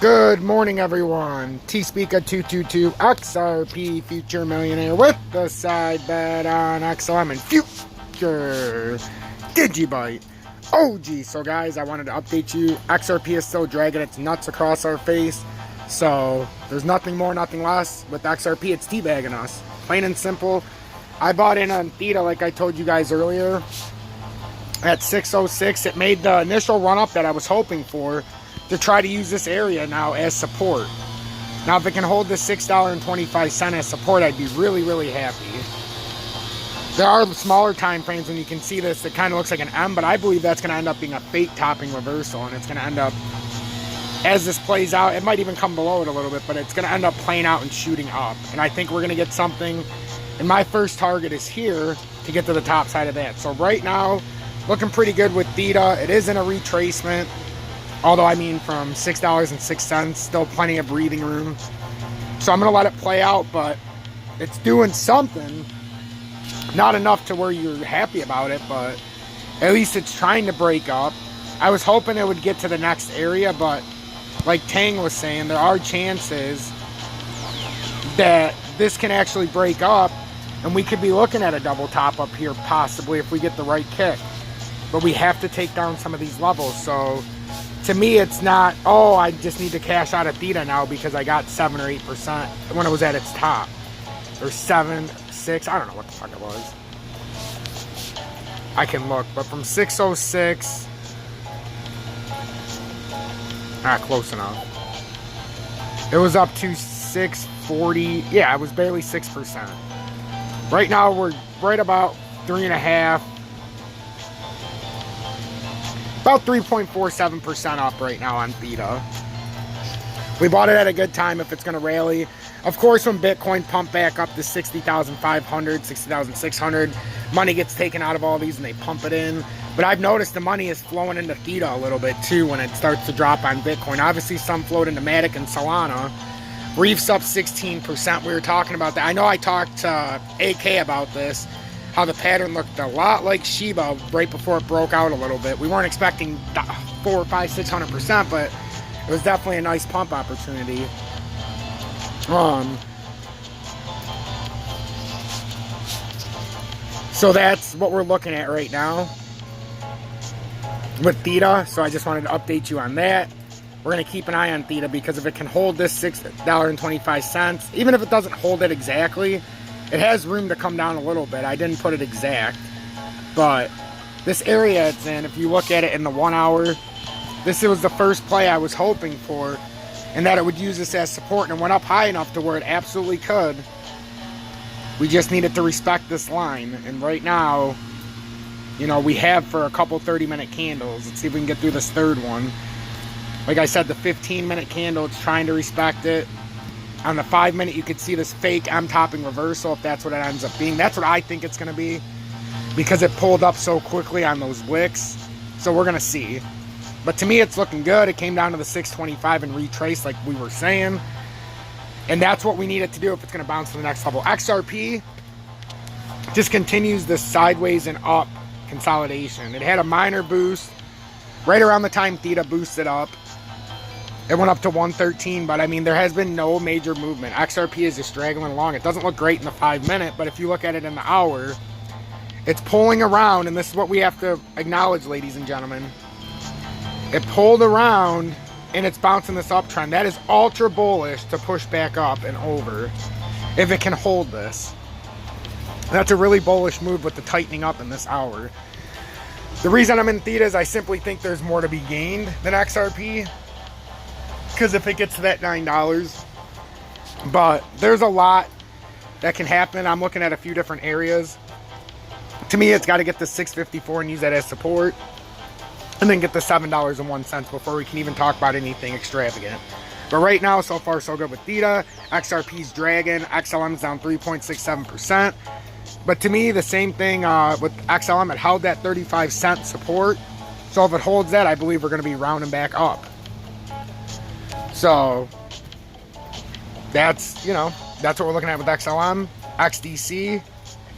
Good morning, everyone. T-Speaker 222 XRP Future Millionaire with the side bet on XLM and Future Digibyte OG. So, guys, I wanted to update you. XRP is still dragging its nuts across our face. So, there's nothing more, nothing less. With XRP, it's teabagging us. Plain and simple. I bought in on Theta, like I told you guys earlier, at 606. It made the initial run-up that I was hoping for, to try to use this area now as support. Now, if it can hold this $6.25 as support, I'd be really, really happy. There are smaller time frames when you can see this. It kind of looks like an M, but I believe that's going to end up being a fate topping reversal, and it's going to end up, as this plays out, it might even come below it a little bit, but it's going to end up playing out and shooting up. And I think we're going to get something, and my first target is here to get to the top side of that. So right now, looking pretty good with Theta. It is in a retracement. Although, I mean, from $6.06, still plenty of breathing room. So I'm going to let it play out, but it's doing something. Not enough to where you're happy about it, but at least it's trying to break up. I was hoping it would get to the next area, but like Tang was saying, there are chances that this can actually break up, and we could be looking at a double top up here, possibly, if we get the right kick. But we have to take down some of these levels, so to me, it's not, oh, I just need to cash out of Theta now because I got 7 or 8% when it was at its top. Or 7, 6, I don't know what the fuck it was. I can look, but from 606, close enough. It was up to 640, yeah, it was barely 6%. Right now, we're right about 3.5%. About 3.47% up right now on Theta. We bought it at a good time if it's going to rally. Of course, when Bitcoin pumped back up to 60,500, 60,600, money gets taken out of all these and they pump it in. But I've noticed the money is flowing into Theta a little bit too when it starts to drop on Bitcoin. Obviously, some flowed into Matic and Solana. Reef's up 16%. We were talking about that. I know I talked to AK about this, how the pattern looked a lot like Shiba right before it broke out a little bit. We weren't expecting 400, 500, 600%, but it was definitely a nice pump opportunity. So that's what we're looking at right now with Theta. So I just wanted to update you on that. We're going to keep an eye on Theta because if it can hold this $6.25, even if it doesn't hold it exactly, it has room to come down a little bit. I didn't put it exact, but this area it's in, if you look at it in the 1 hour, this was the first play I was hoping for, and that it would use this as support, and it went up high enough to where it absolutely could. We just needed to respect this line, and right now, you know, we have for a couple 30-minute candles. Let's see if we can get through this third one. Like I said, the 15-minute candle, it's trying to respect it. On the 5-minute, you could see this fake M-topping reversal, if that's what it ends up being. That's what I think it's going to be, because it pulled up so quickly on those wicks. So we're going to see. But to me, it's looking good. It came down to the 625 and retraced like we were saying. And that's what we need it to do if it's going to bounce to the next level. XRP just continues this sideways and up consolidation. It had a minor boost right around the time Theta boosted up. It went up to 113, but I mean, there has been no major movement. XRP is just straggling along. It doesn't look great in the 5-minute, but if you look at it in the hour, it's pulling around, and this is what we have to acknowledge, ladies and gentlemen. It pulled around, and it's bouncing this uptrend. That is ultra bullish to push back up and over if it can hold this. That's a really bullish move with the tightening up in this hour. The reason I'm in Theta is I simply think there's more to be gained than XRP. Because if it gets to that $9, but there's a lot that can happen. I'm looking at a few different areas. To me, it's got to get the 654 and use that as support, and then get the $7.01 before we can even talk about anything extravagant. But right now, so far so good with Theta. XRP's dragging. XLM's down 3.67%. But to me, the same thing with XLM. It held that 35-cent support. So if it holds that, I believe we're going to be rounding back up. So that's, you know, that's what we're looking at with XLM. XDC,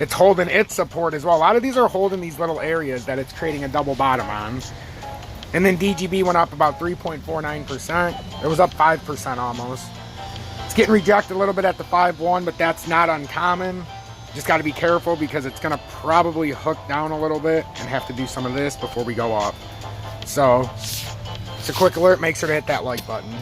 it's holding its support as well. A lot of these are holding these little areas that it's creating a double bottom on. And then DGB went up about 3.49%. It was up 5% almost. It's getting rejected a little bit at the 5.1, but that's not uncommon. Just got to be careful because it's going to probably hook down a little bit and have to do some of this before we go up. So, it's a quick alert. Make sure to hit that like button.